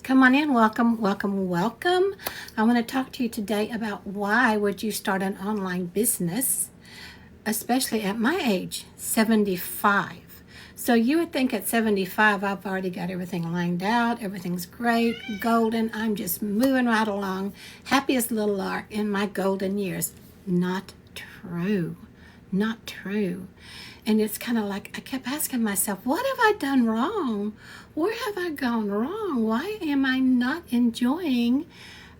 Come on in. Welcome, welcome, welcome. I want to talk to you today about why would you start an online business, especially at my age, 75. So you would think at 75, I've already got everything lined out. Everything's great, golden. I'm just moving right along, happiest little lark in my golden years. Not true. Not true. And it's kind of like I kept asking myself, what have I done wrong? Where have I gone wrong? Why am I not enjoying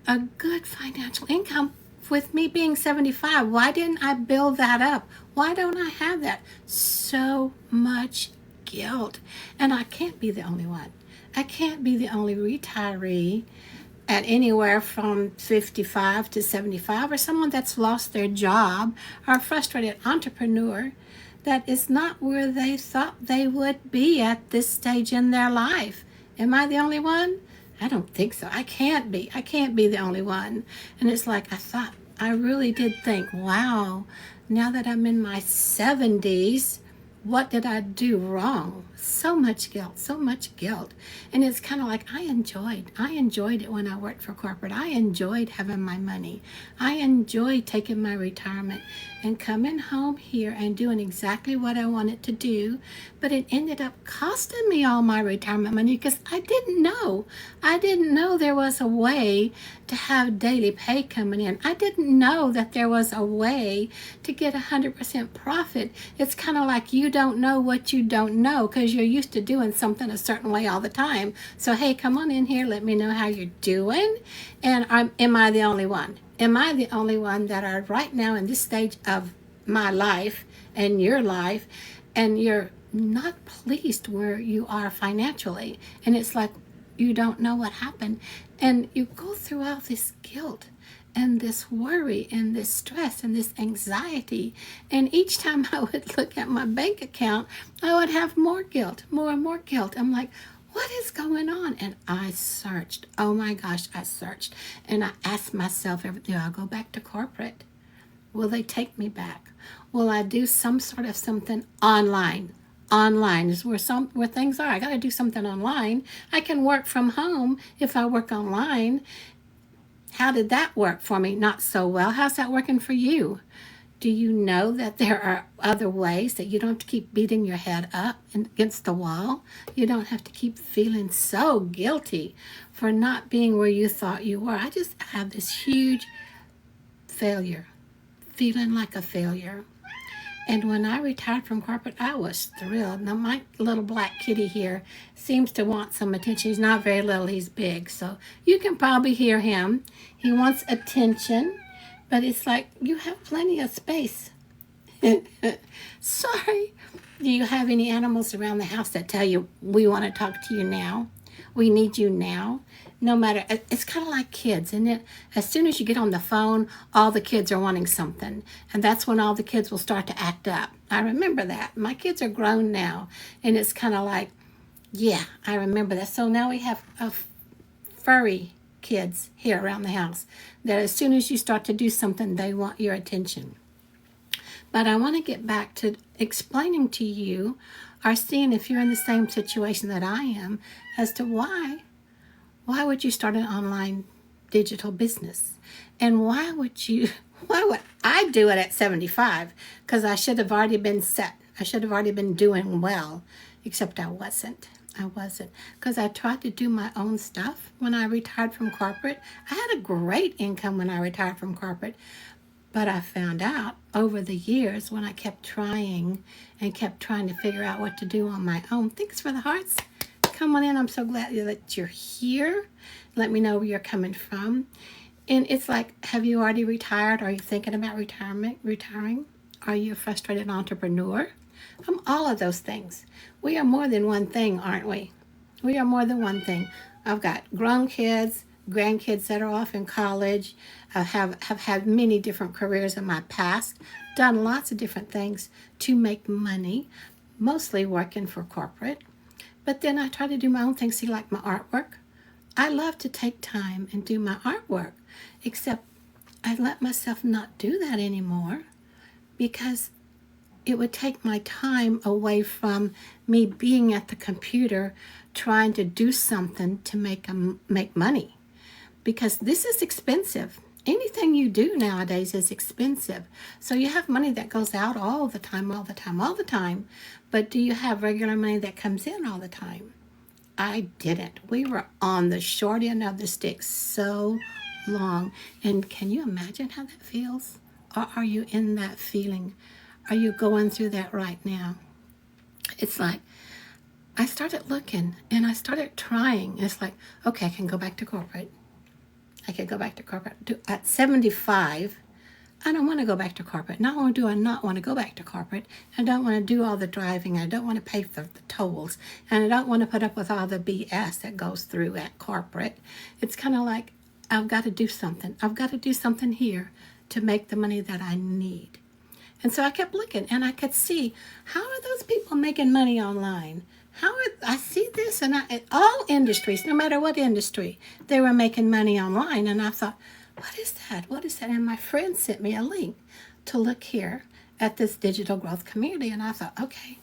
a good financial income with me being 75? Why didn't I build that up? Why don't I have that? So much guilt. And I can't be the only one. I can't be the only retiree at anywhere from 55 to 75, or someone that's lost their job, or a frustrated entrepreneur that is not where they thought they would be at this stage in their life. Am I the only one? I don't think so. I can't be. I can't be the only one. And it's like I really did think, wow, now that I'm in my 70s, what did I do wrong? So much guilt, so much guilt. And it's kind of like I enjoyed it when I worked for corporate. I enjoyed having my money. I enjoyed taking my retirement and coming home here and doing exactly what I wanted to do. But it ended up costing me all my retirement money because I didn't know. I didn't know there was a way to have daily pay coming in. I didn't know that there was a way to get 100% profit. It's kind of like you don't know what you don't know because you're used to doing something a certain way all the time. So, hey, come on in here. Let me know how you're doing. And am I the only one? Am I the only one that are right now in this stage of my life and your life, and you're not pleased where you are financially? And it's like you don't know what happened. And you go through all this guilt and this worry and this stress and this anxiety. And each time I would look at my bank account, I would have more guilt, more and more guilt. I'm like, what is going on? And I searched. Oh my gosh, I searched. And I asked myself, do I go back to corporate? Will they take me back? Will I do some sort of something online? Online is where things are. I got to do something online. I can work from home if I work online. How did that work for me? Not so well. How's that working for you? Do you know that there are other ways that you don't have to keep beating your head up against the wall? You don't have to keep feeling so guilty for not being where you thought you were. I just have this huge failure, feeling like a failure. And when I retired from corporate, I was thrilled. Now, my little black kitty here seems to want some attention. He's not very little, he's big. So you can probably hear him. He wants attention, but it's like you have plenty of space. Sorry. Do you have any animals around the house that tell you, we want to talk to you now? We need you now. No matter, it's kind of like kids, isn't it? As soon as you get on the phone, all the kids are wanting something. And that's when all the kids will start to act up. I remember that. My kids are grown now. And it's kind of like, yeah, I remember that. So now we have furry kids here around the house that as soon as you start to do something, they want your attention. But I want to get back to explaining to you, or seeing if you're in the same situation that I am, as to why would you start an online digital business? And why would I do it at 75? Because I should have already been set. I should have already been doing well, except I wasn't. Because I tried to do my own stuff when I retired from corporate. I had a great income when I retired from corporate. But I found out over the years when I kept trying to figure out what to do on my own. Thanks for the hearts. Come on in. I'm so glad that you're here. Let me know where you're coming from. And it's like, have you already retired? Are you thinking about retiring? Are you a frustrated entrepreneur? All of those things. We are more than one thing, aren't we? We are more than one thing. I've got grown kids, grandkids that are off in college. I have had many different careers in my past, done lots of different things to make money, mostly working for corporate. But then I try to do my own things. See, like my artwork. I love to take time and do my artwork, except I let myself not do that anymore because it would take my time away from me being at the computer trying to do something to make money, because this is expensive. Anything you do nowadays is expensive. So you have money that goes out all the time, all the time, all the time. But do you have regular money that comes in all the time? I didn't. We were on the short end of the stick so long. And can you imagine how that feels? Or are you in that feeling? Are you going through that right now? It's like, I started looking and I started trying. It's like, okay, I can go back to corporate. I could go back to corporate. At 75, I don't want to go back to corporate. Not only do I not want to go back to corporate, I don't want to do all the driving. I don't want to pay for the tolls. And I don't want to put up with all the BS that goes through at corporate. It's kind of like, I've got to do something. I've got to do something here to make the money that I need. And so I kept looking, and I could see, how are those people making money online? I see this, and all industries, no matter what industry, they were making money online. And I thought, what is that? What is that? And my friend sent me a link to look here at this digital growth community. And I thought, okay,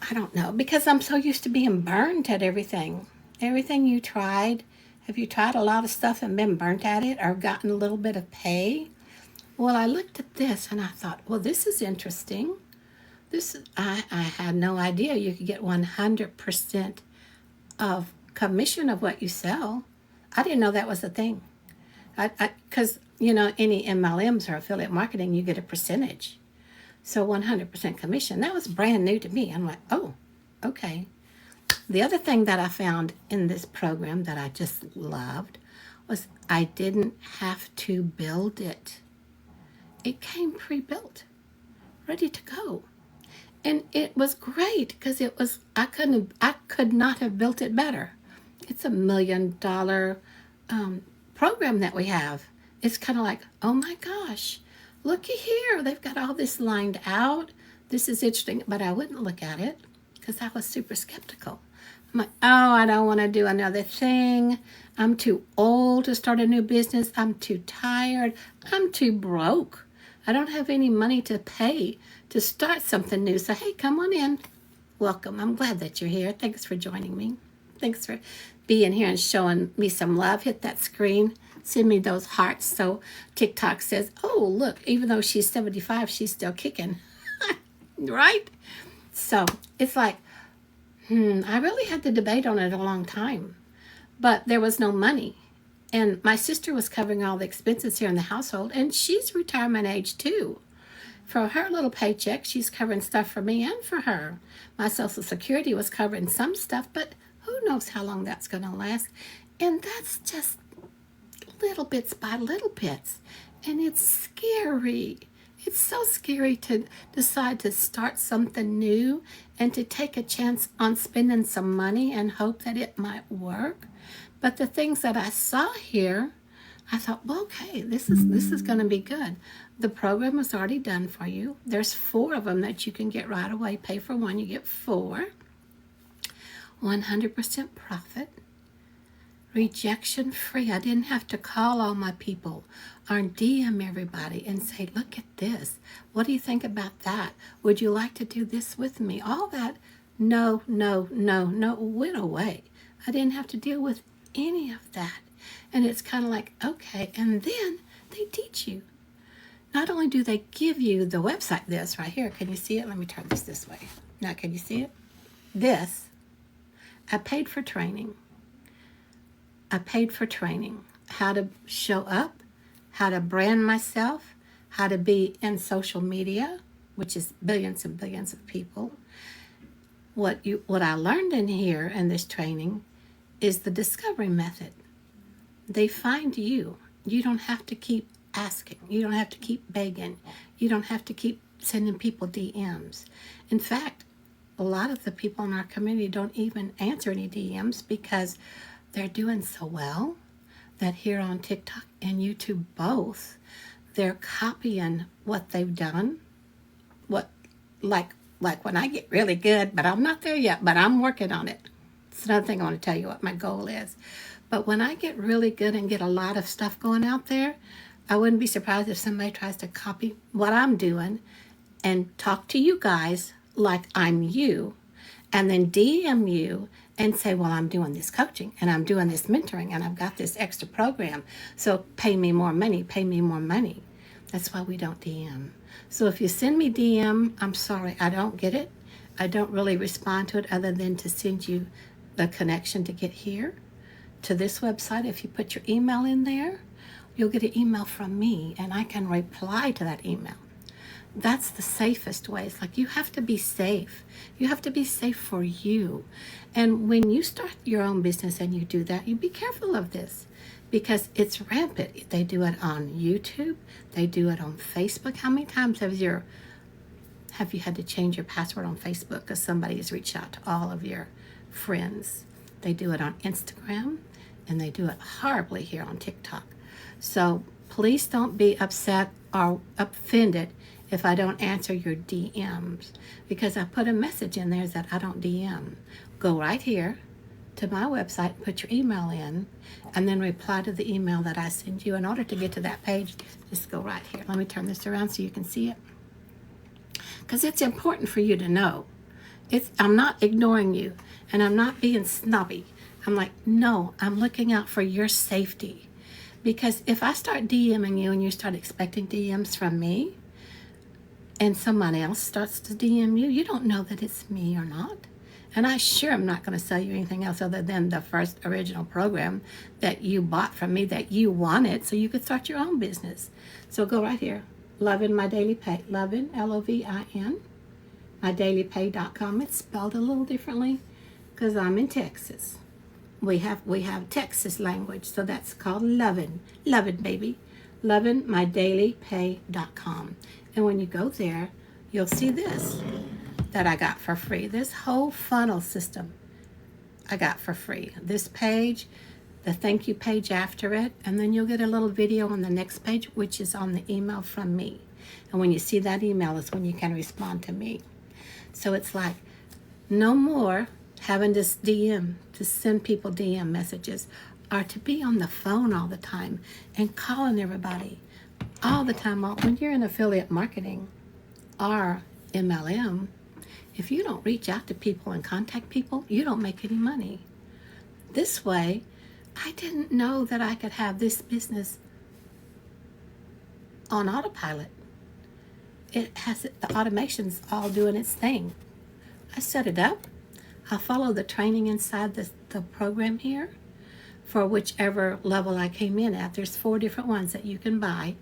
I don't know, because I'm so used to being burnt at everything. Everything you tried, have you tried a lot of stuff and been burnt at it or gotten a little bit of pay? Well, I looked at this and I thought, well, this is interesting. I had no idea you could get 100% of commission of what you sell. I didn't know that was a thing. Because, any MLMs or affiliate marketing, you get a percentage. So 100% commission. That was brand new to me. I'm like, oh, okay. The other thing that I found in this program that I just loved was I didn't have to build it. It came pre-built, ready to go. And it was great because I could not have built it better. It's $1 million program that we have. It's kind of like, oh my gosh, looky here. They've got all this lined out. This is interesting, but I wouldn't look at it because I was super skeptical. I'm like, oh, I don't want to do another thing. I'm too old to start a new business. I'm too tired. I'm too broke. I don't have any money to pay to start something new. So, hey, come on in. Welcome. I'm glad that you're here. Thanks for joining me. Thanks for being here and showing me some love. Hit that screen. Send me those hearts. So TikTok says, oh, look, even though she's 75, she's still kicking. Right? So it's like, I really had to debate on it a long time. But there was no money. And my sister was covering all the expenses here in the household, and she's retirement age too. For her little paycheck, she's covering stuff for me and for her. My Social Security was covering some stuff, but who knows how long that's going to last. And that's just little bits by little bits. And it's scary. It's so scary to decide to start something new and to take a chance on spending some money and hope that it might work. But the things that I saw here, I thought, well, okay, this is going to be good. The program is already done for you. There's 4 of them that you can get right away. Pay for 1, you get 4. 100% profit. Rejection free. I didn't have to call all my people or DM everybody and say, look at this. What do you think about that? Would you like to do this with me? All that, no, went away. I didn't have to deal with any of that. And it's kind of like, okay, and then they teach you. Not only do they give you the website, this right here, can you see it? Let me turn this way. Now, can you see it? This, I paid for training. How to show up, how to brand myself, how to be in social media, which is billions and billions of people. What I learned in here in this training is the discovery method. They find you. You don't have to keep asking. You don't have to keep begging. You don't have to keep sending people DMs. In fact, a lot of the people in our community don't even answer any DMs because they're doing so well that here on TikTok and YouTube both, they're copying what they've done. Like when I get really good, but I'm not there yet, but I'm working on it. It's another thing I want to tell you what my goal is. But when I get really good and get a lot of stuff going out there, I wouldn't be surprised if somebody tries to copy what I'm doing and talk to you guys like I'm you, and then DM you and say, well, I'm doing this coaching and I'm doing this mentoring and I've got this extra program. So pay me more money, pay me more money. That's why we don't DM. So if you send me DM, I'm sorry, I don't get it. I don't really respond to it other than to send you the connection to get here to this website. If you put your email in there, you'll get an email from me and I can reply to that email. That's the safest way. It's like you have to be safe. You have to be safe for you. And when you start your own business and you do that, you be careful of this because it's rampant. They do it on YouTube. They do it on Facebook. How many times have you had to change your password on Facebook because somebody has reached out to all of your friends? They do it on Instagram, and they do it horribly here on TikTok. So please don't be upset or offended if I don't answer your DMs, because I put a message in there that I don't DM. Go right here to my website, put your email in, and then reply to the email that I send you. In order to get to that page, just go right here. Let me turn this around so you can see it, because it's important for you to know. I'm not ignoring you, and I'm not being snobby. I'm like, no, I'm looking out for your safety. Because if I start DMing you and you start expecting DMs from me, and somebody else starts to DM you, you don't know that it's me or not. And I sure am not going to sell you anything else other than the first original program that you bought from me that you wanted so you could start your own business. So go right here, Lovin' My Daily Pay, Lovin', Lovin, mydailypay.com. It's spelled a little differently because I'm in Texas. We have Texas language, so that's called Lovin', baby, lovinmydailypay.com. And when you go there, you'll see this that I got for free. This whole funnel system I got for free. This page, the thank you page after it, and then you'll get a little video on the next page, which is on the email from me. And when you see that email is when you can respond to me. So it's like no more having this DM, to send people DM messages, or to be on the phone all the time and calling everybody all the time. When you're in affiliate marketing or MLM, if you don't reach out to people and contact people, you don't make any money. This way, I didn't know that I could have this business on autopilot. It has the automation's all doing its thing. I set it up. I follow the training inside the program here for whichever level I came in at. There's 4 different ones that you can buy.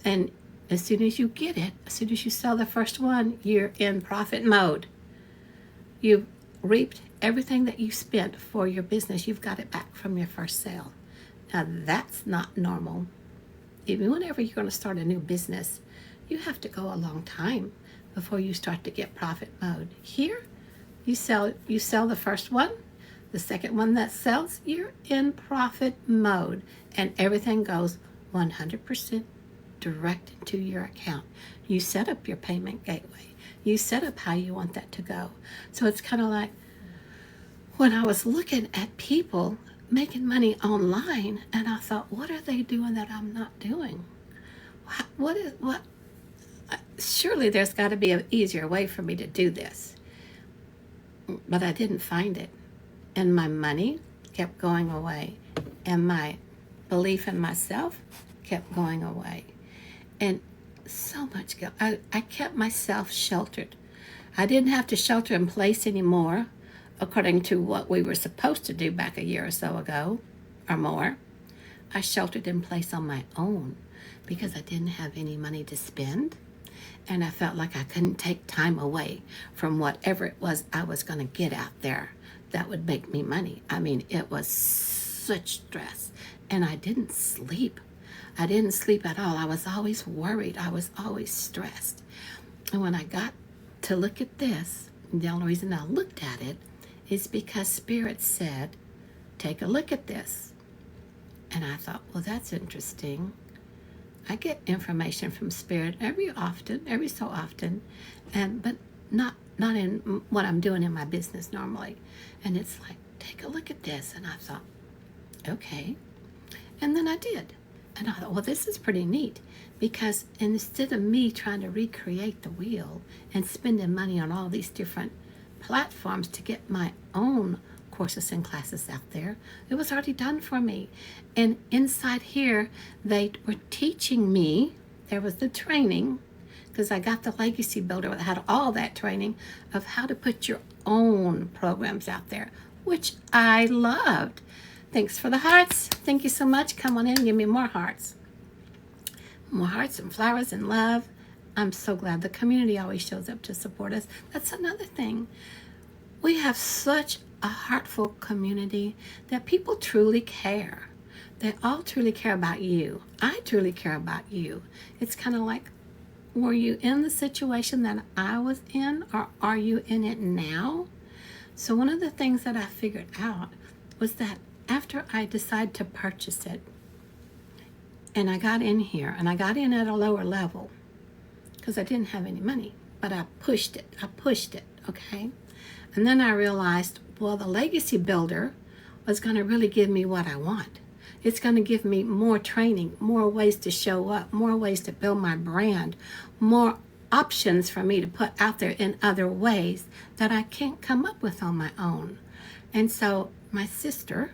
And as soon as you get it, as soon as you sell the first one, you're in profit mode. You've reaped everything that you spent for your business. You've got it back from your first sale. Now that's not normal. Even whenever you're going to start a new business, you have to go a long time before you start to get profit mode. Here, you sell the first one, the second one that sells, you're in profit mode, and everything goes 100% direct into your account. You set up your payment gateway. You set up how you want that to go. So it's kind of like when I was looking at people making money online, and I thought, what are they doing that I'm not doing? Surely there's got to be an easier way for me to do this. But I didn't find it. And my money kept going away. And my belief in myself kept going away. And so much guilt. I kept myself sheltered. I didn't have to shelter in place anymore, according to what we were supposed to do back a year or so ago, or more. I sheltered in place on my own because I didn't have any money to spend. And I felt like I couldn't take time away from whatever it was I was going to get out there that would make me money. I mean, it was such stress. And I didn't sleep. I didn't sleep at all. I was always worried. I was always stressed. And when I got to look at this, the only reason I looked at it is because Spirit said, take a look at this. And I thought, well, that's interesting. I get information from Spirit every so often, but not in what I'm doing in my business normally. And it's like, take a look at this. And I thought, okay. And then I did. And I thought, well, this is pretty neat, because instead of me trying to recreate the wheel and spending money on all these different platforms to get my own courses and classes out there, it was already done for me. And inside here, they were teaching me, there was the training, because I got the Legacy Builder that had all that training of how to put your own programs out there, which I loved. Thanks for the hearts. Thank you so much. Come on in and give me more hearts. More hearts and flowers and love. I'm so glad the community always shows up to support us. That's another thing. We have such a heartful community that people truly care. They all truly care about you. I truly care about you. It's kind of like, were you in the situation that I was in, or are you in it now? So one of the things that I figured out was that after I decided to purchase it, and I got in here, and I got in at a lower level because I didn't have any money, but I pushed it, okay? And then I realized, well, the Legacy Builder was going to really give me what I want. It's going to give me more training, more ways to show up, more ways to build my brand, more options for me to put out there in other ways that I can't come up with on my own. And so my sister,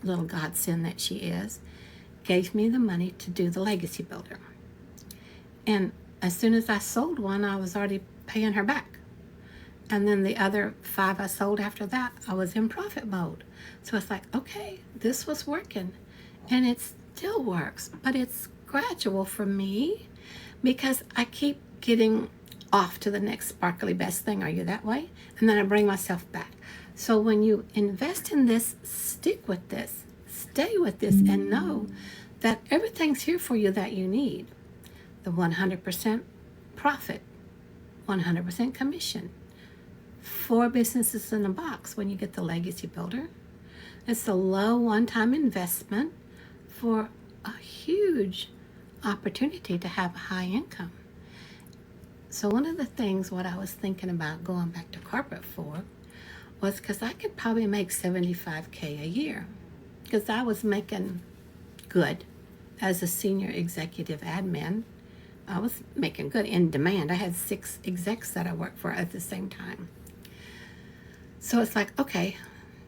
little godsend that she is, gave me the money to do the Legacy Builder. And as soon as I sold one, I was already paying her back. And then the other 5 I sold after that, I was in profit mode. So it's like, okay, this was working. And it still works, but it's gradual for me because I keep getting off to the next sparkly best thing. Are you that way? And then I bring myself back. So when you invest in this, stick with this, stay with this, and know that everything's here for you that you need. The 100% profit, 100% commission, 4 businesses in a box when you get the Legacy Builder. It's a low one-time investment for a huge opportunity to have a high income. So one of the things what I was thinking about going back to corporate for was because I could probably make $75K a year, because I was making good as a senior executive admin. I was making good in demand. I had 6 execs that I worked for at the same time. So it's like, okay,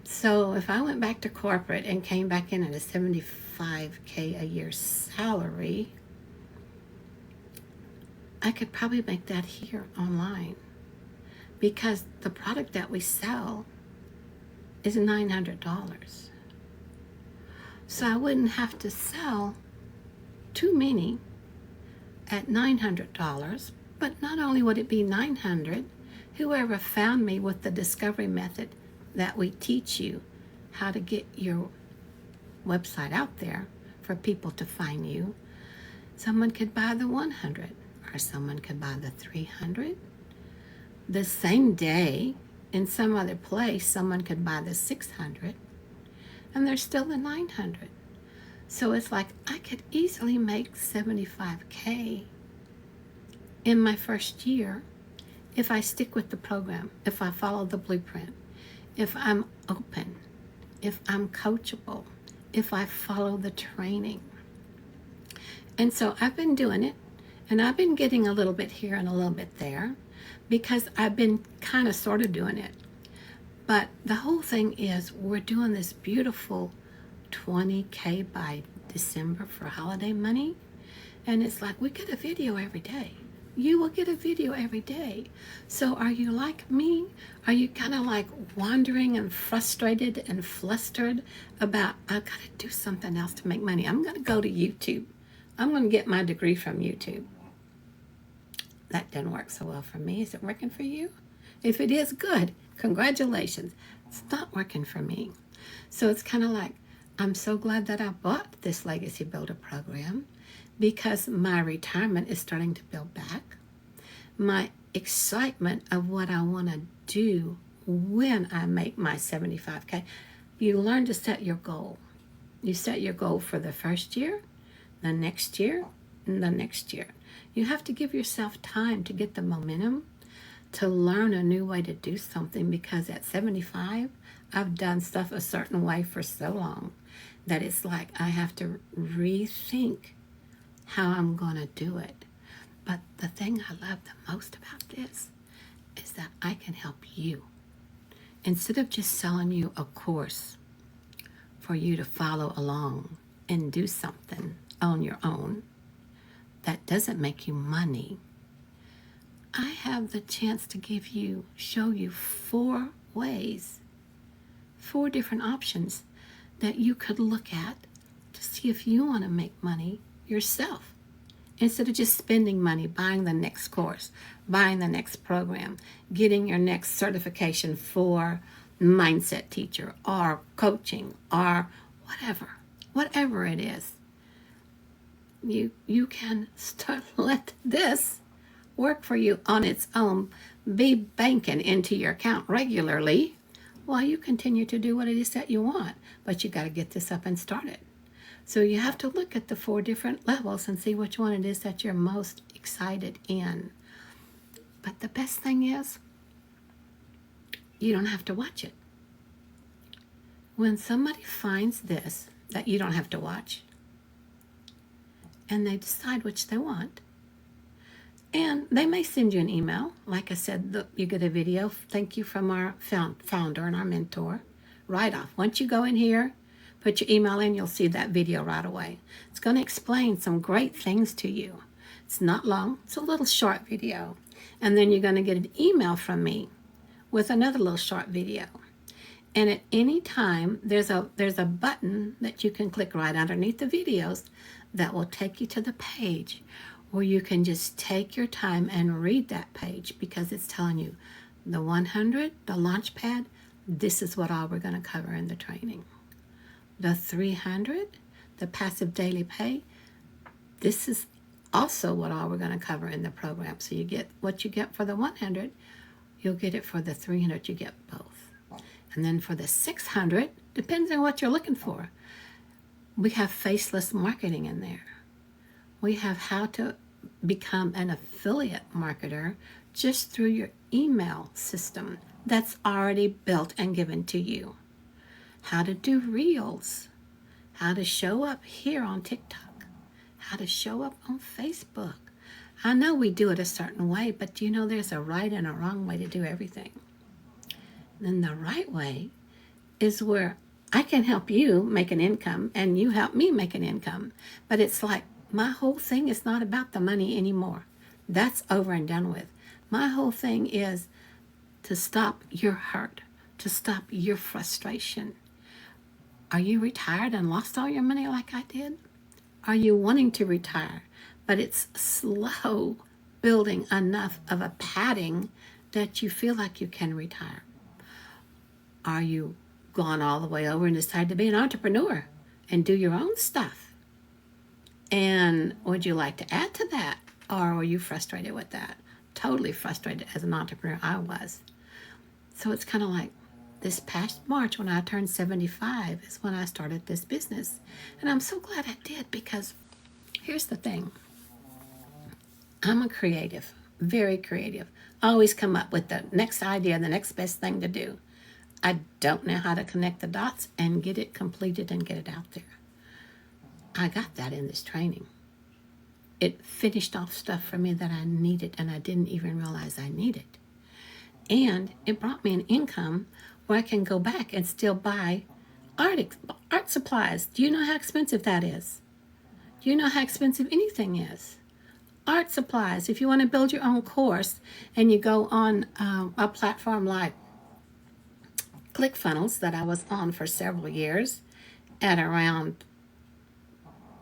so if I went back to corporate and came back in at a $75K a year salary, I could probably make that here online, because the product that we sell is $900. So I wouldn't have to sell too many at $900, but not only would it be $900, whoever found me with the discovery method that we teach you how to get your website out there for people to find you, someone could buy the 100, or someone could buy the 300. The same day, in some other place, someone could buy the 600, and there's still the 900. So it's like I could easily make $75K in my first year if I stick with the program, if I follow the blueprint, if I'm open, if I'm coachable, if I follow the training. And so I've been doing it, and I've been getting a little bit here and a little bit there, because I've been kind of sort of doing it. But the whole thing is, we're doing this beautiful 20K by December for holiday money. And it's like, we get a video every day. You will get a video every day. So are you like me? Are you kind of like wandering and frustrated and flustered about, I've got to do something else to make money? I'm going to go to YouTube. I'm going to get my degree from YouTube. That didn't work so well for me. Is it working for you? If it is, good. Congratulations. It's not working for me. So it's kind of like, I'm so glad that I bought this Legacy Builder program, because my retirement is starting to build back. My excitement of what I want to do when I make my 75K. You learn to set your goal. You set your goal for the first year, the next year, and the next year. You have to give yourself time to get the momentum, to learn a new way to do something, because at 75, I've done stuff a certain way for so long that it's like I have to rethink how I'm going to do it. But the thing I love the most about this is that I can help you. Instead of just selling you a course for you to follow along and do something on your own that doesn't make you money, I have the chance to show you 4 ways, 4 different options that you could look at to see if you want to make money yourself. Instead of just spending money buying the next course, buying the next program, getting your next certification for mindset teacher or coaching or whatever it is, you can start let this work for you on its own, be banking into your account regularly while you continue to do what it is that you want. But you got to get this up and started. So you have to look at the 4 different levels and see which one it is that you're most excited in. But the best thing is, you don't have to watch it. When somebody finds this that you don't have to watch, and they decide which they want, and they may send you an email. Like I said, you get a video, thank you from our founder and our mentor, right off. Once you go in here, put your email in, you'll see that video right away. It's going to explain some great things to you. It's not long. It's a little short video. And then you're going to get an email from me with another little short video. And at any time, there's a button that you can click right underneath the videos that will take you to the page where you can just take your time and read that page, because it's telling you the 100, the launch pad, this is what all we're going to cover in the training. The 300, the passive daily pay, this is also what all we're going to cover in the program. So you get what you get for the 100, you'll get it for the 300, you get both. And then for the 600, depends on what you're looking for, we have faceless marketing in there. We have how to become an affiliate marketer just through your email system that's already built and given to you. How to do reels, how to show up here on TikTok, how to show up on Facebook. I know we do it a certain way, but there's a right and a wrong way to do everything. Then the right way is where I can help you make an income and you help me make an income. But it's like my whole thing is not about the money anymore. That's over and done with. My whole thing is to stop your hurt, to stop your frustration. Are you retired and lost all your money like I did? Are you wanting to retire, but it's slow building enough of a padding that you feel like you can retire? Are you gone all the way over and decide to be an entrepreneur and do your own stuff? And would you like to add to that? Or were you frustrated with that? Totally frustrated as an entrepreneur, I was. So it's kind of like this past March when I turned 75 is when I started this business. And I'm so glad I did, because here's the thing. I'm a creative, very creative. I always come up with the next idea, the next best thing to do. I don't know how to connect the dots and get it completed and get it out there. I got that in this training. It finished off stuff for me that I needed and I didn't even realize I needed. And it brought me an income where I can go back and still buy art supplies. Do you know how expensive that is? Do you know how expensive anything is? Art supplies. If you want to build your own course and you go on a platform like ClickFunnels that I was on for several years at around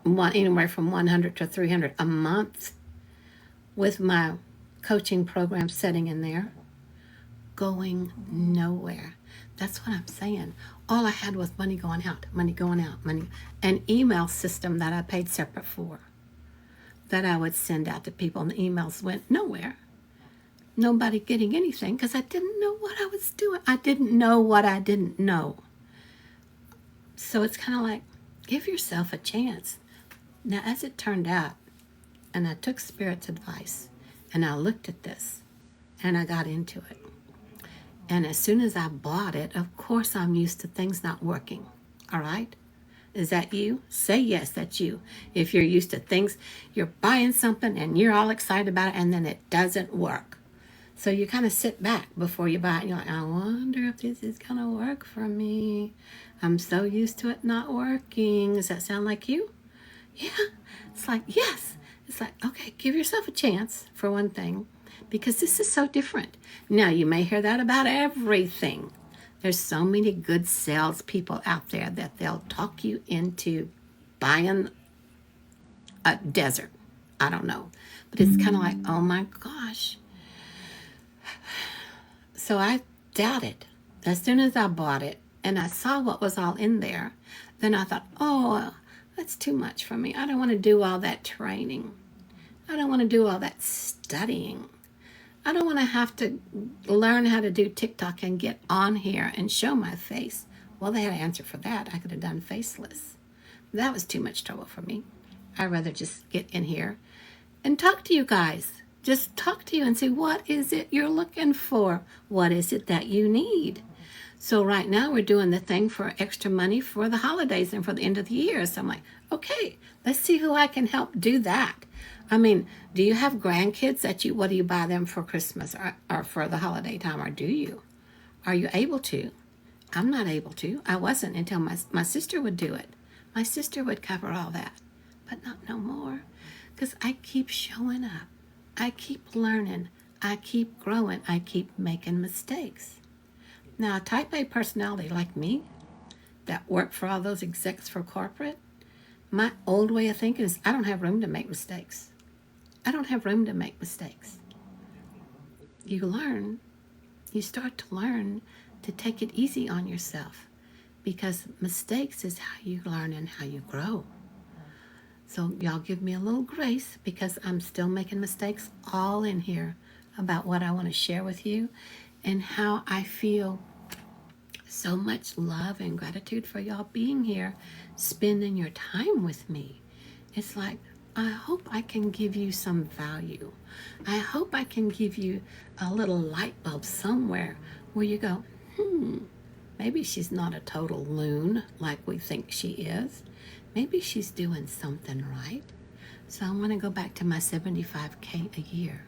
anywhere from 100 to 300 a month with my coaching program setting in there, going nowhere. That's what I'm saying. All I had was money going out, an email system that I paid separate for that I would send out to people, and the emails went nowhere. Nobody getting anything because I didn't know what I was doing. I didn't know what I didn't know. So it's kind of like, give yourself a chance. Now, as it turned out, and I took Spirit's advice, and I looked at this, and I got into it. And as soon as I bought it, of course I'm used to things not working. All right? Is that you? Say yes, that's you. If you're used to things, you're buying something and you're all excited about it and then it doesn't work. So you kind of sit back before you buy it. You're like, I wonder if this is going to work for me. I'm so used to it not working. Does that sound like you? Yeah. It's like, yes. It's like, okay, give yourself a chance for one thing because this is so different. Now, you may hear that about everything. There's so many good salespeople out there that they'll talk you into buying a desert. I don't know. But it's kind of like, oh my gosh. So I doubted. As soon as I bought it and I saw what was all in there, then I thought, oh, that's too much for me. I don't want to do all that training. I don't want to do all that studying. I don't want to have to learn how to do TikTok and get on here and show my face. Well, they had an answer for that. I could have done faceless. That was too much trouble for me. I'd rather just get in here and talk to you guys. Just talk to you and say, what is it you're looking for? What is it that you need? So right now we're doing the thing for extra money for the holidays and for the end of the year. So I'm like, okay, let's see who I can help do that. I mean, do you have grandkids what do you buy them for Christmas or for the holiday time, or do you? Are you able to? I'm not able to. I wasn't until my sister would do it. My sister would cover all that, but not no more because I keep showing up. I keep learning. I keep growing. I keep making mistakes. Now, a type A personality like me that work for all those execs for corporate, my old way of thinking is I don't have room to make mistakes. I don't have room to make mistakes. You learn, you start to learn to take it easy on yourself because mistakes is how you learn and how you grow. So y'all give me a little grace because I'm still making mistakes all in here about what I want to share with you and how I feel so much love and gratitude for y'all being here, spending your time with me. It's like, I hope I can give you some value. I hope I can give you a little light bulb somewhere where you go, maybe she's not a total loon like we think she is. Maybe she's doing something right. So I want to go back to my $75K a year.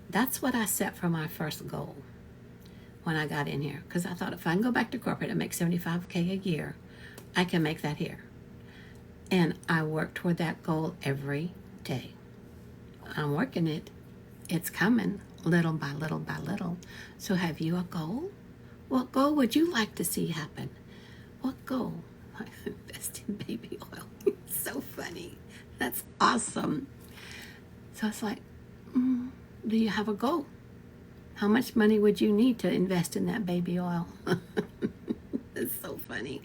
That's what I set for my first goal when I got in here. Because I thought if I can go back to corporate and make $75K a year, I can make that here. And I work toward that goal every day. I'm working it. It's coming little by little by little. So have you a goal? What goal would you like to see happen? What goal? I invest in baby oil. It's so funny. That's awesome. So it's like, do you have a goal? How much money would you need to invest in that baby oil? It's so funny.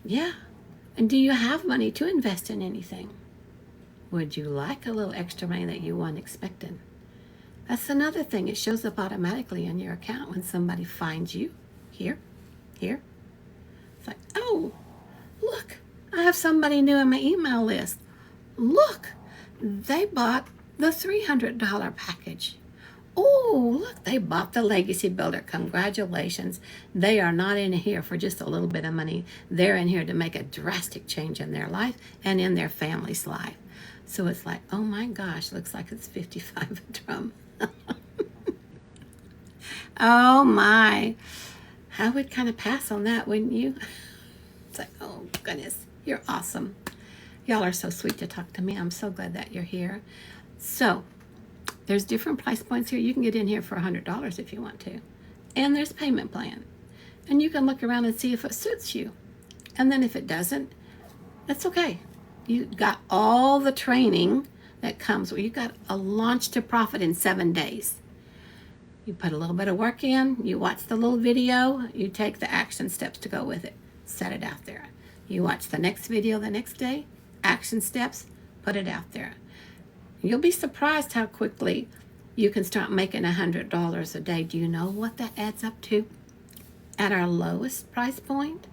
Yeah. And do you have money to invest in anything? Would you like a little extra money that you weren't expecting? That's another thing. It shows up automatically in your account when somebody finds you. Here. It's like, oh, look, I have somebody new in my email list. Look, they bought the $300 package. Oh, look, they bought the Legacy Builder. Congratulations. They are not in here for just a little bit of money. They're in here to make a drastic change in their life and in their family's life. So it's like, oh my gosh, looks like it's 55 a drum. Oh my. I would kind of pass on that, wouldn't you? It's like, oh goodness, you're awesome. Y'all are so sweet to talk to me. I'm so glad that you're here. So there's different price points here. You can get in here for $100 if you want to. And there's payment plan. And you can look around and see if it suits you. And then if it doesn't, that's okay. You got all the training that comes with, you got a launch to profit in 7 days. You put a little bit of work in, you watch the little video, you take the action steps to go with it. Set it out there. You watch the next video the next day, action steps, put it out there. You'll be surprised how quickly you can start making $100 a day. Do you know what that adds up to? At our lowest price point,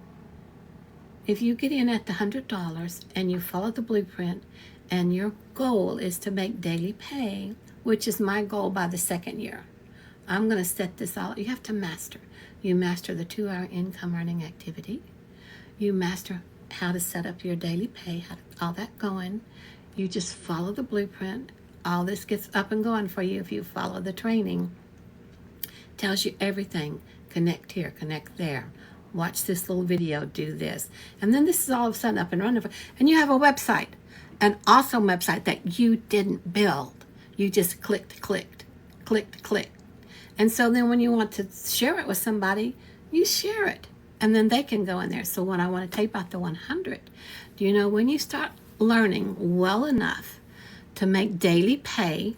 if you get in at the $100 and you follow the blueprint and your goal is to make daily pay, which is my goal by the second year. I'm going to set this all. You have to master. You master the 2-hour income earning activity. You master how to set up your daily pay, all that going. You just follow the blueprint. All this gets up and going for you if you follow the training. Tells you everything. Connect here, connect there. Watch this little video, do this. And then this is all of a sudden up and running. And you have a website, an awesome website that you didn't build. You just clicked. And so then when you want to share it with somebody, you share it. And then they can go in there. So when I want to tape out the 100, do you know when you start learning well enough to make daily pay,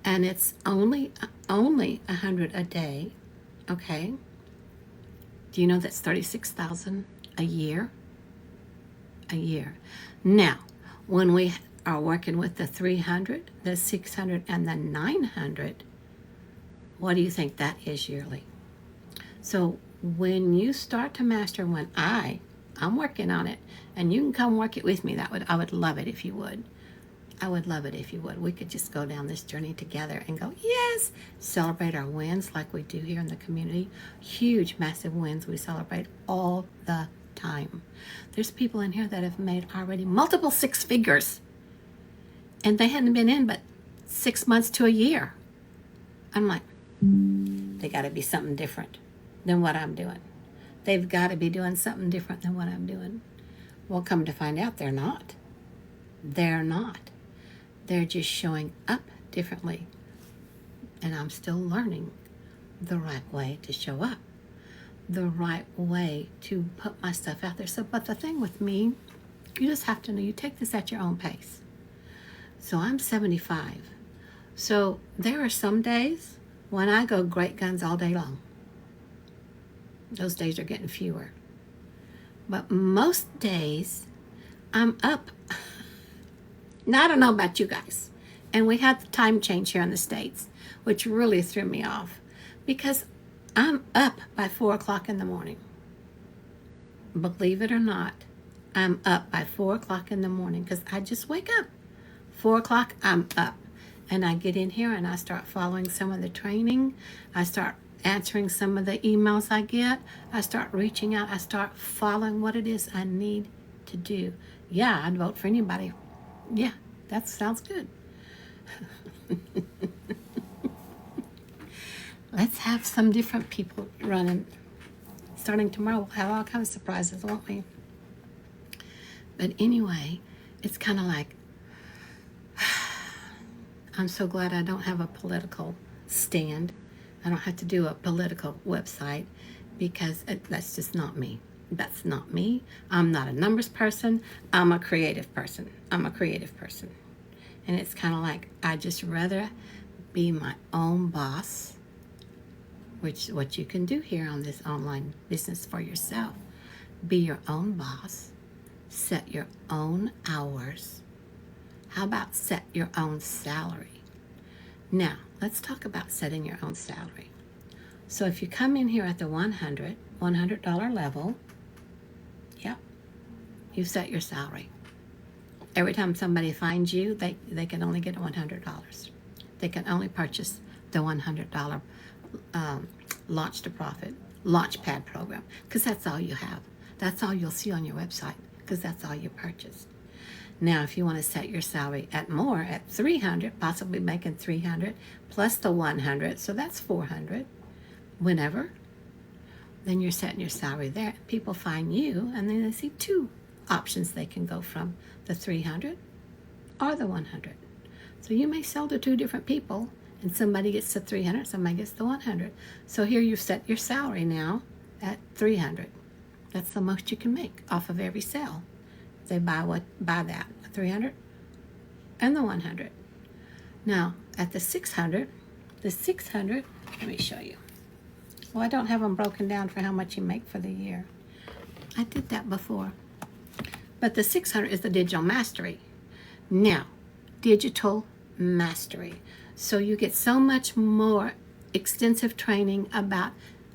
and it's only 100 a day, okay? Do you know that's 36,000 a year? A year. Now, when we are working with the 300, the 600, and the 900, what do you think that is yearly? So when you start to master, when I'm working on it, and you can come work it with me, I would love it if you would. I would love it if you would. We could just go down this journey together and go, yes, celebrate our wins like we do here in the community. Huge, massive wins we celebrate all the time. There's people in here that have made already multiple 6 figures, and they hadn't been in but 6 months to a year. I'm like, they got to be something different than what I'm doing. They've got to be doing something different than what I'm doing. Well, come to find out, they're not. They're not. They're just showing up differently. And I'm still learning the right way to show up, the right way to put my stuff out there. So, but the thing with me, you just have to know, you take this at your own pace. So I'm 75. So there are some days when I go great guns all day long. Those days are getting fewer. But most days, I'm up. Now, I don't know about you guys. And we had the time change here in the States, which really threw me off. Because I'm up by 4 o'clock in the morning. Believe it or not, I'm up by 4 o'clock in the morning because I just wake up. 4 o'clock, I'm up. And I get in here and I start following some of the training. I start answering some of the emails I get. I start reaching out. I start following what it is I need to do. Yeah, I'd vote for anybody. Yeah, that sounds good. Let's have some different people running. Starting tomorrow, we'll have all kinds of surprises, won't we? But anyway, it's kind of like, I'm so glad I don't have a political stand. I don't have to do a political website because that's just not me. That's not me. I'm not a numbers person. I'm a creative person. And it's kind of like, I just rather be my own boss, which what you can do here on this online business for yourself. Be your own boss. Set your own hours. How about set your own salary? Now, let's talk about setting your own salary. So if you come in here at the $100 level, yep, you set your salary. Every time somebody finds you, they can only get $100. They can only purchase the $100 Launch to Profit, Launchpad program, because that's all you have. That's all you'll see on your website, because that's all you purchased. Now, if you want to set your salary at more, at 300, possibly making 300 plus the 100, so that's 400, whenever, then you're setting your salary there. People find you, and then they see 2 options they can go from, the 300 or the 100. So you may sell to 2 different people, and somebody gets the 300, somebody gets the 100. So here you've set your salary now at 300. That's the most you can make off of every sale. They buy that, the 300 and the 100. Now, at the 600, let me show you. Well, I don't have them broken down for how much you make for the year. I did that before. But the 600 is the digital mastery. Now, digital mastery. So you get so much more extensive training about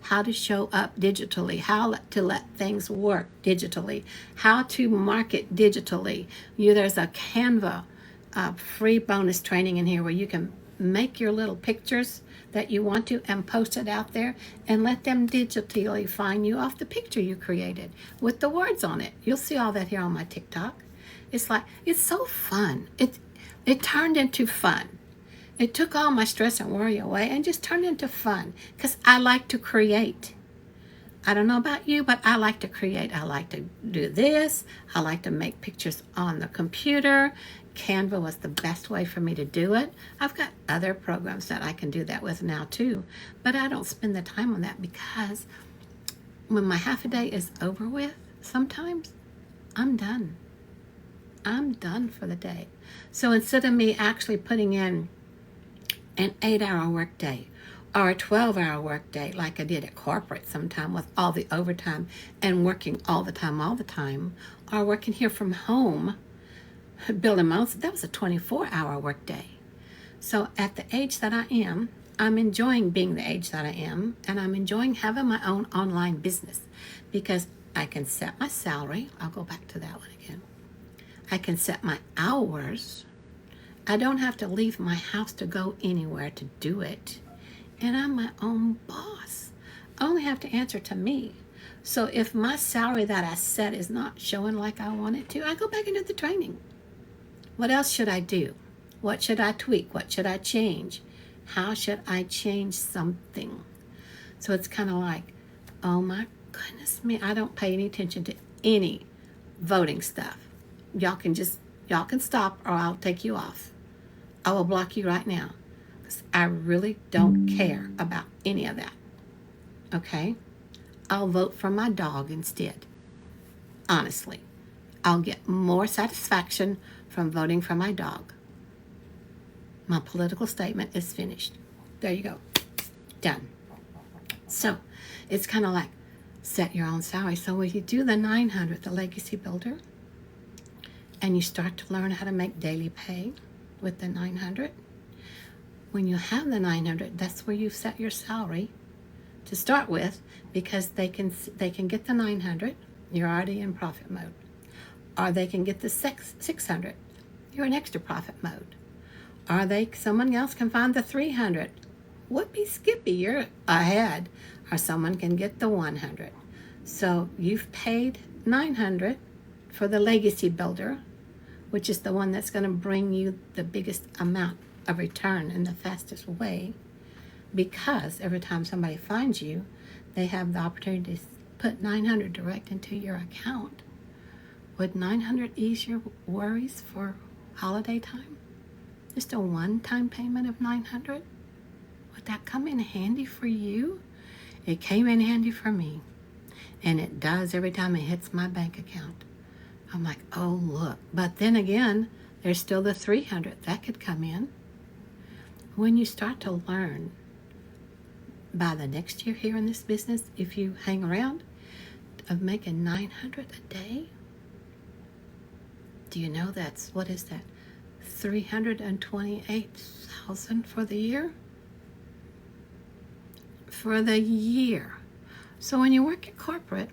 how to show up digitally, how to let things work digitally, how to market digitally. There's a Canva free bonus training in here where you can make your little pictures that you want to and post it out there and let them digitally find you off the picture you created with the words on it. You'll see all that here on my TikTok. It's like, it's so fun. It turned into fun. It took all my stress and worry away and just turned into fun because I like to create. I don't know about you, but I like to create. I like to do this. I like to make pictures on the computer. Canva was the best way for me to do it. I've got other programs that I can do that with now too, but I don't spend the time on that because when my half a day is over with, sometimes I'm done. I'm done for the day. So instead of me actually putting in an 8-hour workday or a 12-hour workday like I did at corporate sometime with all the overtime and working all the time, or working here from home, building my own, that was a 24-hour workday. So at the age that I am, I'm enjoying being the age that I am, and I'm enjoying having my own online business because I can set my salary. I'll go back to that one again. I can set my hours. I don't have to leave my house to go anywhere to do it. And I'm my own boss. I only have to answer to me. So if my salary that I set is not showing like I want it to, I go back into the training. What else should I do? What should I tweak? What should I change? How should I change something? So it's kind of like, oh my goodness me, I don't pay any attention to any voting stuff. Y'all can stop or I'll take you off. I will block you right now because I really don't care about any of that. Okay? I'll vote for my dog instead. Honestly, I'll get more satisfaction from voting for my dog. My political statement is finished. There you go. Done. So it's kind of like set your own salary. So when you do the 900, the legacy builder, and you start to learn how to make daily pay with the 900, when you have the 900, that's where you set your salary to start with, because they can get the 900, you're already in profit mode, or they can get the 600, you're in extra profit mode, or someone else can find the 300, whoopee skippy, you're ahead, or someone can get the 100. So you've paid 900 for the legacy builder, which is the one that's going to bring you the biggest amount of return in the fastest way, because every time somebody finds you, they have the opportunity to put 900 direct into your account. Would 900 ease your worries for holiday time? Just a one-time payment of 900? Would that come in handy for you? It came in handy for me, and it does every time it hits my bank account. I'm like, oh, look. But then again, there's still the 300. That could come in. When you start to learn by the next year here in this business, if you hang around, of making 900 a day, do you know what is that? 328,000 for the year? For the year. So when you work at corporate,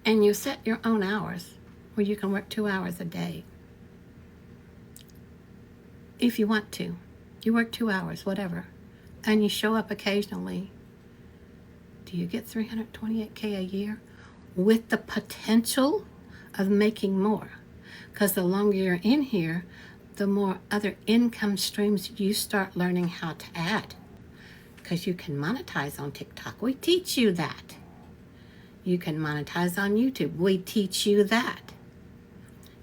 and you set your own hours where you can work 2 hours a day. If you want to. You work 2 hours, whatever. And you show up occasionally. Do you get $328K a year with the potential of making more? Because the longer you're in here, the more other income streams you start learning how to add. Because you can monetize on TikTok. We teach you that. You can monetize on YouTube. We teach you that.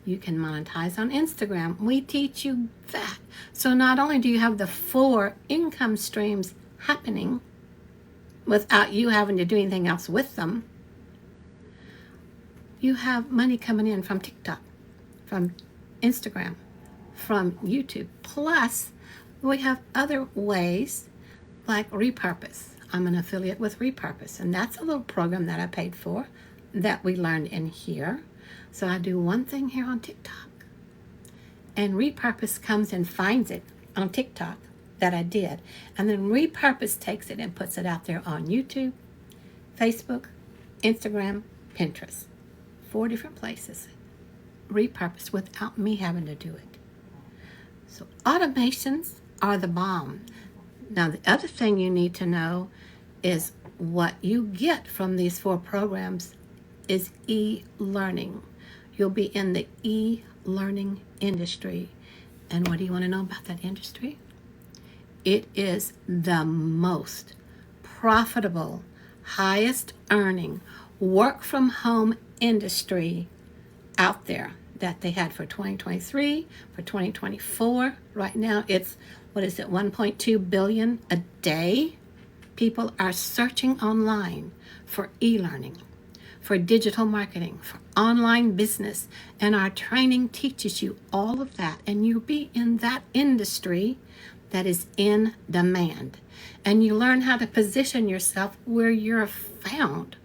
You can monetize on Instagram. We teach you that. So not only do you have the 4 income streams happening without you having to do anything else with them, you have money coming in from TikTok, from Instagram, from YouTube. Plus, we have other ways like Repurpose. I'm an affiliate with Repurpose, and that's a little program that I paid for that we learned in here. So I do one thing here on TikTok, and Repurpose comes and finds it on TikTok that I did, and then Repurpose takes it and puts it out there on YouTube, Facebook, Instagram, Pinterest. 4 different places. Repurpose without me having to do it. So automations are the bomb. Now, the other thing you need to know is what you get from these 4 programs is e-learning. You'll be in the e-learning industry. And what do you want to know about that industry? It is the most profitable, highest earning, work from home industry out there that they had for 2023, for 2024. Right now it's, 1.2 billion a day. People are searching online for e-learning, for digital marketing, for online business, and our training teaches you all of that, and you'll be in that industry that is in demand. And you learn how to position yourself where you're found,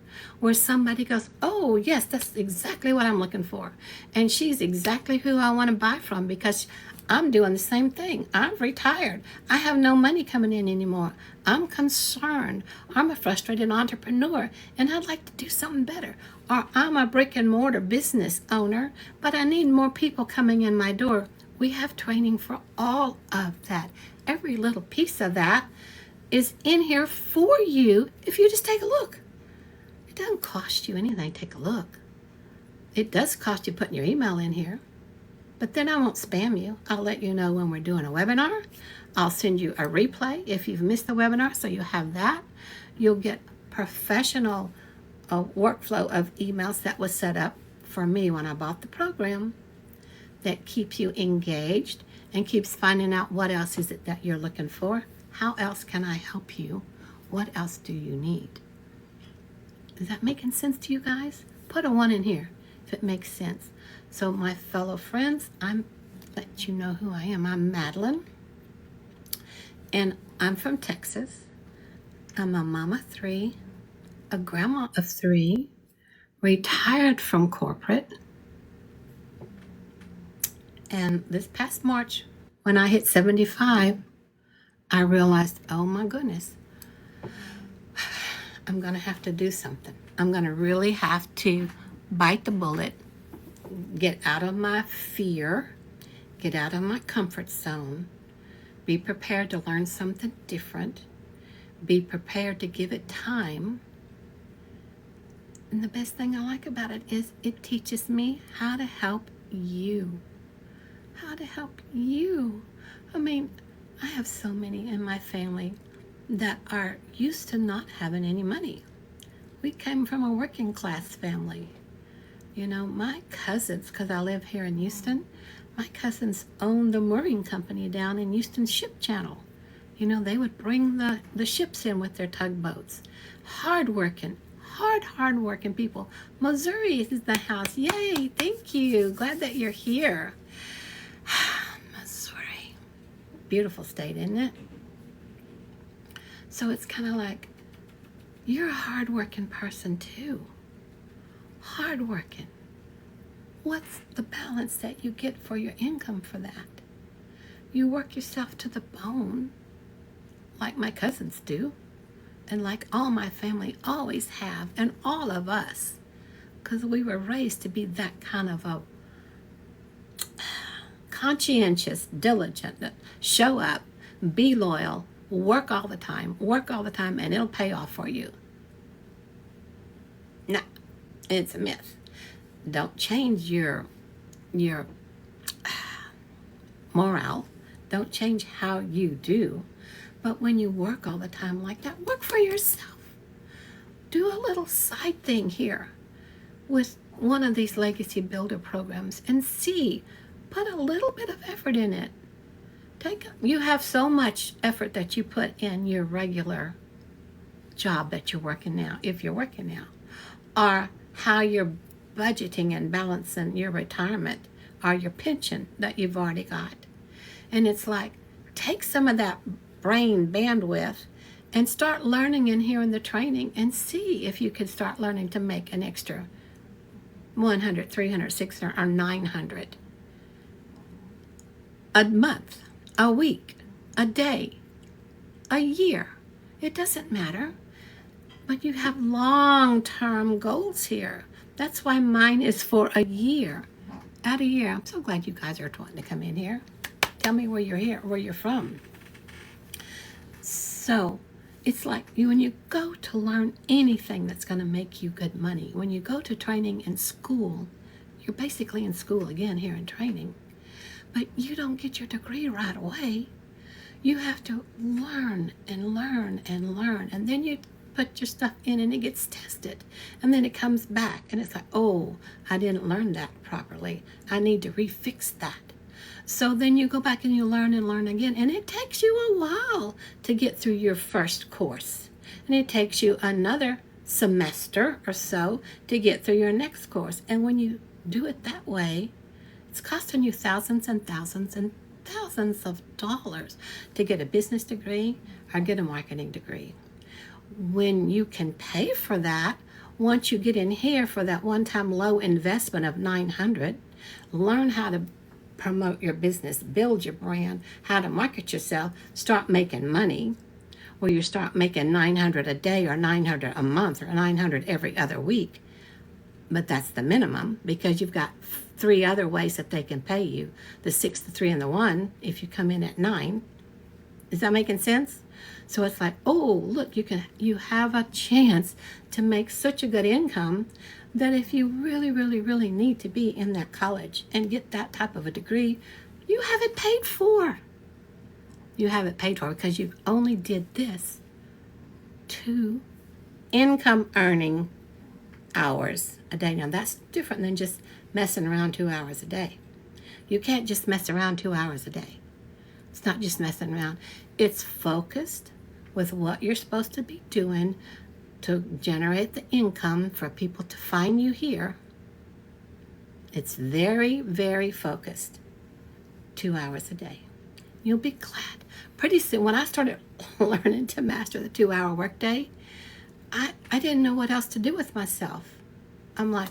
where somebody goes, oh yes, that's exactly what I'm looking for, and she's exactly who I want to buy from, because I'm doing the same thing. I'm retired. I have no money coming in anymore. I'm concerned. I'm a frustrated entrepreneur and I'd like to do something better. Or I'm a brick and mortar business owner, but I need more people coming in my door. We have training for all of that. Every little piece of that is in here for you if you just take a look. It doesn't cost you anything to take a look. It does cost you putting your email in here. But then I won't spam you. I'll let you know when we're doing a webinar. I'll send you a replay if you've missed the webinar, so you have that. You'll get professional workflow of emails that was set up for me when I bought the program that keeps you engaged and keeps finding out what else is it that you're looking for. How else can I help you? What else do you need? Is that making sense to you guys? Put a 1 in here if it makes sense. So my fellow friends, I'm let you know who I am. I'm Madalyn, and I'm from Texas. I'm a mama 3, a grandma of 3, retired from corporate. And this past March, when I hit 75, I realized, oh my goodness, I'm going to have to do something. I'm going to really have to bite the bullet, get out of my fear, get out of my comfort zone, be prepared to learn something different, be prepared to give it time. And the best thing I like about it is it teaches me how to help you. How to help you. I mean, I have so many in my family that are used to not having any money. We came from a working class family. You know, my cousins, because I live here in Houston, my cousins owned the mooring company down in Houston Ship Channel. You know, they would bring the ships in with their tugboats. Hard-working people. Missouri is the house. Yay, thank you. Glad that you're here. Missouri. Beautiful state, isn't it? So it's kind of like, you're a hard-working person too. Hard-working. What's the balance that you get for your income for that? You work yourself to the bone, like my cousins do, and like all my family always have, and all of us, because we were raised to be that kind of a conscientious, diligent, show up, be loyal, work all the time, and it'll pay off for you. No, it's a myth. Don't change your morale. Don't change how you do. But when you work all the time like that, work for yourself. Do a little side thing here with one of these legacy builder programs and see, put a little bit of effort in it. You have so much effort that you put in your regular job that you're working now, if you're working now, or how you're budgeting and balancing your retirement or your pension that you've already got. And it's like, take some of that brain bandwidth and start learning in here in the training and see if you can start learning to make an extra 100, 300, 600, or 900 a month, a week, a day, a year. It doesn't matter. But you have long-term goals here. That's why mine is for a year. Out a year. I'm so glad you guys are wanting to come in here. tell me where you're from. So it's like when you go to learn anything that's going to make you good money, when you go to training in school, you're basically in school again here in training, but you don't get your degree right away. You have to learn and learn and learn, and then you put your stuff in and it gets tested, and then it comes back and it's like, oh, I didn't learn that properly. I need to refix that. So then you go back and you learn and learn again, and it takes you a while to get through your first course, and it takes you another semester or so to get through your next course. And when you do it that way, it's costing you thousands and thousands and thousands of dollars to get a business degree or get a marketing degree. When you can pay for that, once you get in here for that one-time low investment of $900, learn how to promote your business, build your brand, how to market yourself, start making money, where you start making $900 a day or $900 a month or $900 every other week. But that's the minimum, because you've got 3 other ways that they can pay you: the 6, the 3, and the 1 if you come in at 9. Is that making sense? So it's like, oh, look, you have a chance to make such a good income that if you really, really, really need to be in that college and get that type of a degree, you have it paid for. You have it paid for because you only did this 2 income earning hours a day. Now that's different than just messing around 2 hours a day. You can't just mess around 2 hours a day. It's not just messing around. It's focused with what you're supposed to be doing to generate the income for people to find you here. It's very, very focused. 2 hours a day. You'll be glad. Pretty soon, when I started learning to master the 2-hour workday, I didn't know what else to do with myself. I'm like,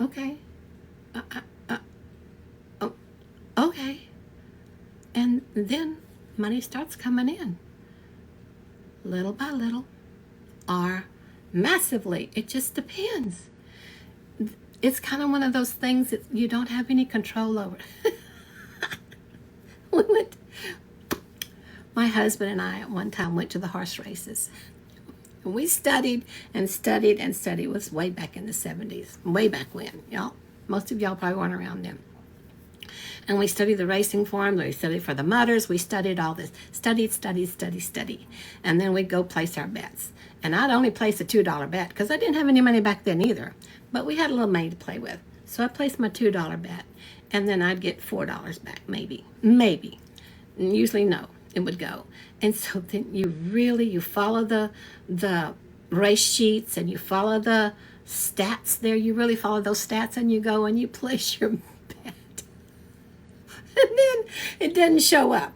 okay, okay. And then money starts coming in, little by little, or massively. It just depends. It's kind of one of those things that you don't have any control over. My husband and I at one time went to the horse races. We studied and studied and studied. It was way back in the 70s, way back when, y'all. Most of y'all probably weren't around then. And we studied the racing form, we studied for the mutters, we studied all this. Study. And then we'd go place our bets. And I'd only place a $2 bet because I didn't have any money back then either. But we had a little money to play with. So I placed my $2 bet. And then I'd get $4 back, maybe. And usually no, it would go. And so then you follow the race sheets and you follow the stats there. You really follow those stats and you go and you place your bet. And then it didn't show up.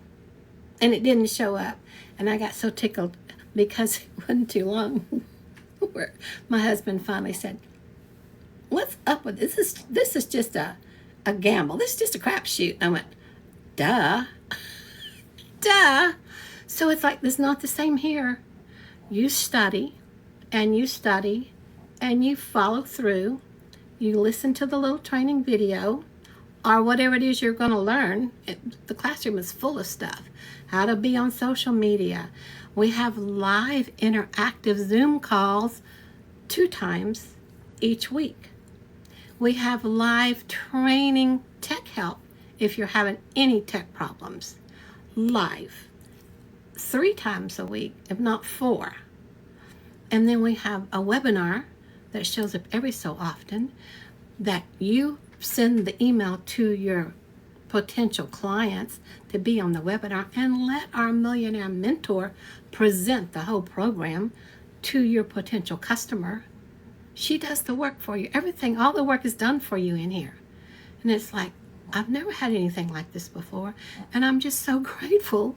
And it didn't show up. And I got so tickled because it wasn't too long where my husband finally said, "What's up with this? This is just a gamble. This is just a crapshoot." And I went, duh. So it's like, it's not the same here. You study and you study and you follow through. You listen to the little training video or whatever it is you're going to learn. The classroom is full of stuff. How to be on social media. We have live interactive Zoom calls 2 times each week. We have live training tech help if you're having any tech problems. Live 3 times a week, if not 4. And then we have a webinar that shows up every so often that you send the email to your potential clients to be on the webinar, and let our millionaire mentor present the whole program to your potential customer. She does the work for you. Everything, all the work is done for you in here. And it's like, I've never had anything like this before. And I'm just so grateful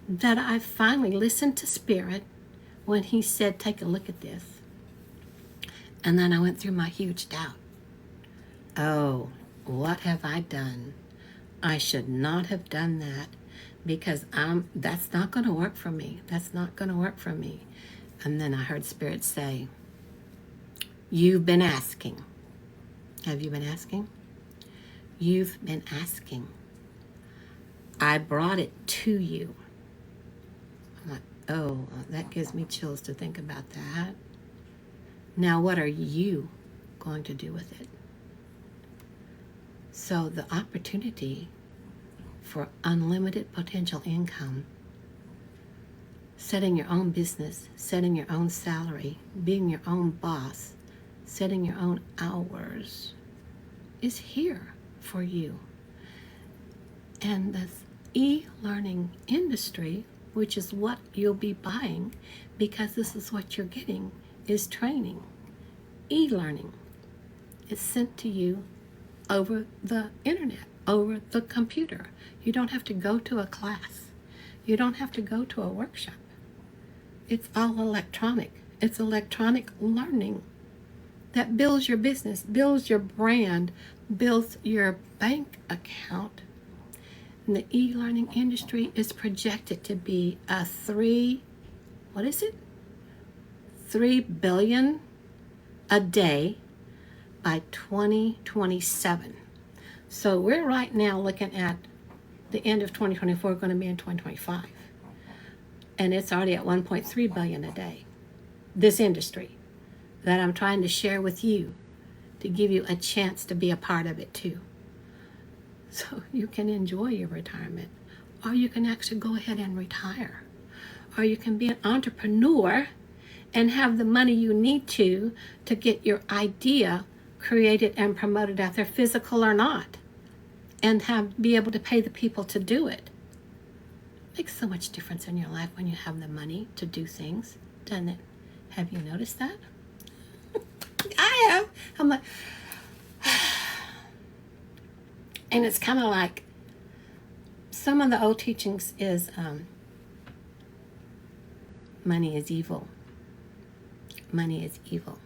that I finally listened to Spirit when he said, take a look at this. And then I went through my huge doubt. Oh, what have I done? I should not have done that because that's not going to work for me. That's not going to work for me. And then I heard Spirit say, you've been asking. Have you been asking? You've been asking. I brought it to you. I'm like, oh, that gives me chills to think about that. Now, what are you going to do with it? So the opportunity for unlimited potential income, setting your own business, setting your own salary, being your own boss, setting your own hours is here for you. And the e-learning industry, which is what you'll be buying, because this is what you're getting, is training. E-learning is sent to you over the internet, over the computer. You don't have to go to a class. You don't have to go to a workshop. It's all electronic. It's electronic learning that builds your business, builds your brand, builds your bank account. And the e-learning industry is projected to be a $3 billion a day by 2027. So we're right now looking at the end of 2024 going to be in 2025. And it's already at 1.3 billion a day. This industry that I'm trying to share with you to give you a chance to be a part of it too. So you can enjoy your retirement, or you can actually go ahead and retire, or you can be an entrepreneur and have the money you need to get your idea created and promoted out there, physical or not, and be able to pay the people to do it. It makes so much difference in your life when you have the money to do things, doesn't it? Have you noticed that? I have. I'm like, and it's kind of like some of the old teachings is money is evil. Money is evil.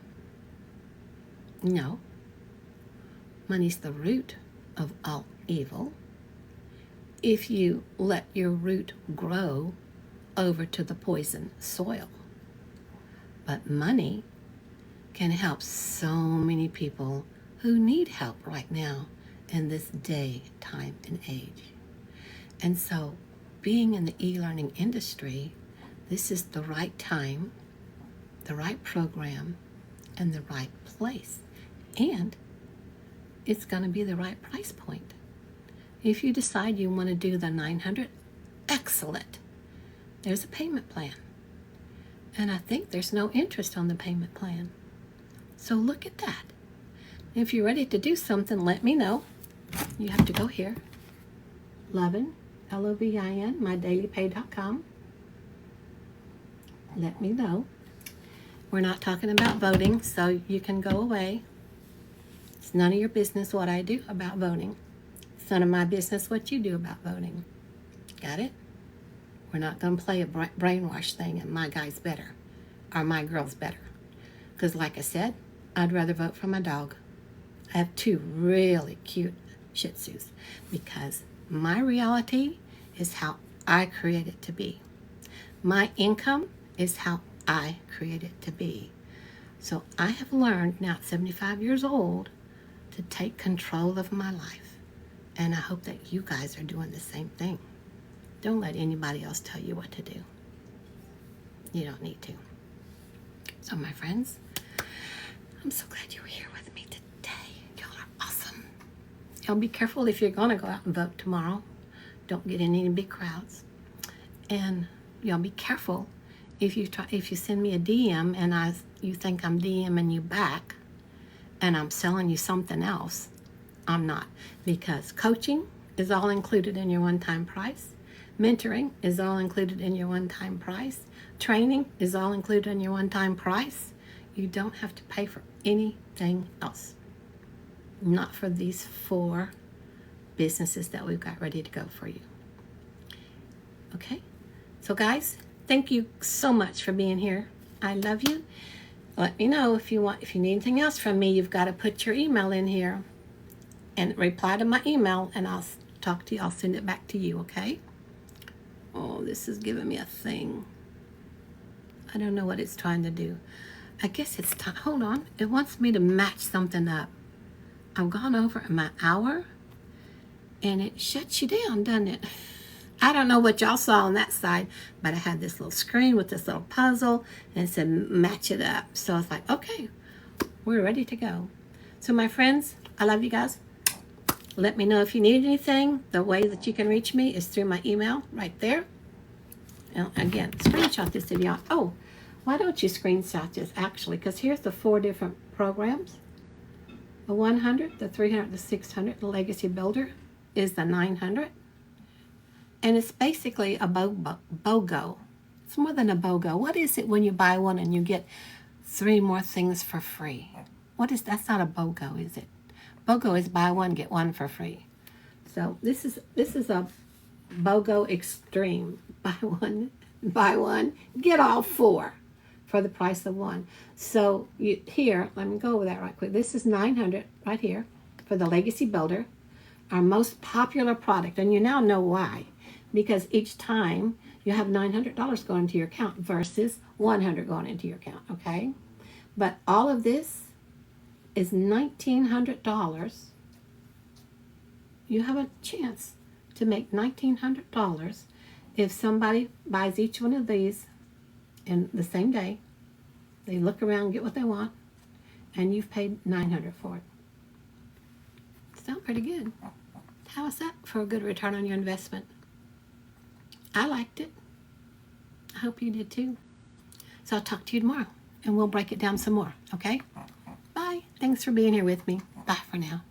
No. Money's the root of all evil. If you let your root grow over to the poison soil. But money can help so many people who need help right now in this day, time, and age. And so being in the e-learning industry, this is the right time, the right program, and the right place. And it's going to be the right price point. If you decide you want to do the 900, excellent. There's a payment plan. And I think there's no interest on the payment plan. So look at that. If you're ready to do something, let me know. You have to go here. Lovin, Lovin, mydailypay.com. Let me know. We're not talking about voting, so you can go away. It's none of your business what I do about voting. It's none of my business what you do about voting. Got it? We're not going to play a brainwash thing and my guy's better or my girl's better. Because like I said, I'd rather vote for my dog. I have 2 really cute Shih Tzus because my reality is how I create it to be. My income is how I create it to be. So I have learned now at 75 years old to take control of my life. And I hope that you guys are doing the same thing. Don't let anybody else tell you what to do. You don't need to. So my friends, I'm so glad you were here with me today. Y'all are awesome. Y'all be careful if you're going to go out and vote tomorrow. Don't get in any big crowds. And y'all be careful if you send me a DM and you think I'm DMing you back and I'm selling you something else. I'm not. Because coaching is all included in your one-time price. Mentoring is all included in your one-time price. Training is all included in your one-time price. You don't have to pay for anything else. Not for these 4 businesses that we've got ready to go for you. Okay? So guys, thank you so much for being here. I love you. Let me know if you need anything else from me. You've got to put your email in here and reply to my email and I'll talk to you. I'll send it back to you, okay? Oh, this is giving me a thing. I don't know what it's trying to do. I guess it's time. Hold on. It wants me to match something up. I've gone over my hour and it shuts you down, doesn't it? I don't know what y'all saw on that side, but I had this little screen with this little puzzle, and it said match it up. So I was like, okay, we're ready to go. So my friends, I love you guys. Let me know if you need anything. The way that you can reach me is through my email right there. And again, screenshot this if you want. Oh, why don't you screenshot this actually? Because here's the 4 different programs. The 100, the 300, the 600, the Legacy Builder is the 900. And it's basically a BOGO. It's more than a BOGO. What is it when you buy one and you get 3 more things for free? That's not a BOGO, is it? BOGO is buy one, get one for free. So this is a BOGO Extreme. Buy one, get all 4 for the price of 1. So here, let me go over that right quick. This is 900 right here for the Legacy Builder, our most popular product. And you now know why. Because each time you have $900 going into your account versus $100 going into your account, okay? But all of this is $1,900. You have a chance to make $1,900 if somebody buys each one of these in the same day. They look around, get what they want, and you've paid $900 for it. Sounds pretty good. How is that for a good return on your investment? I liked it. I hope you did too. So I'll talk to you tomorrow, and we'll break it down some more, okay? Bye. Thanks for being here with me. Bye for now.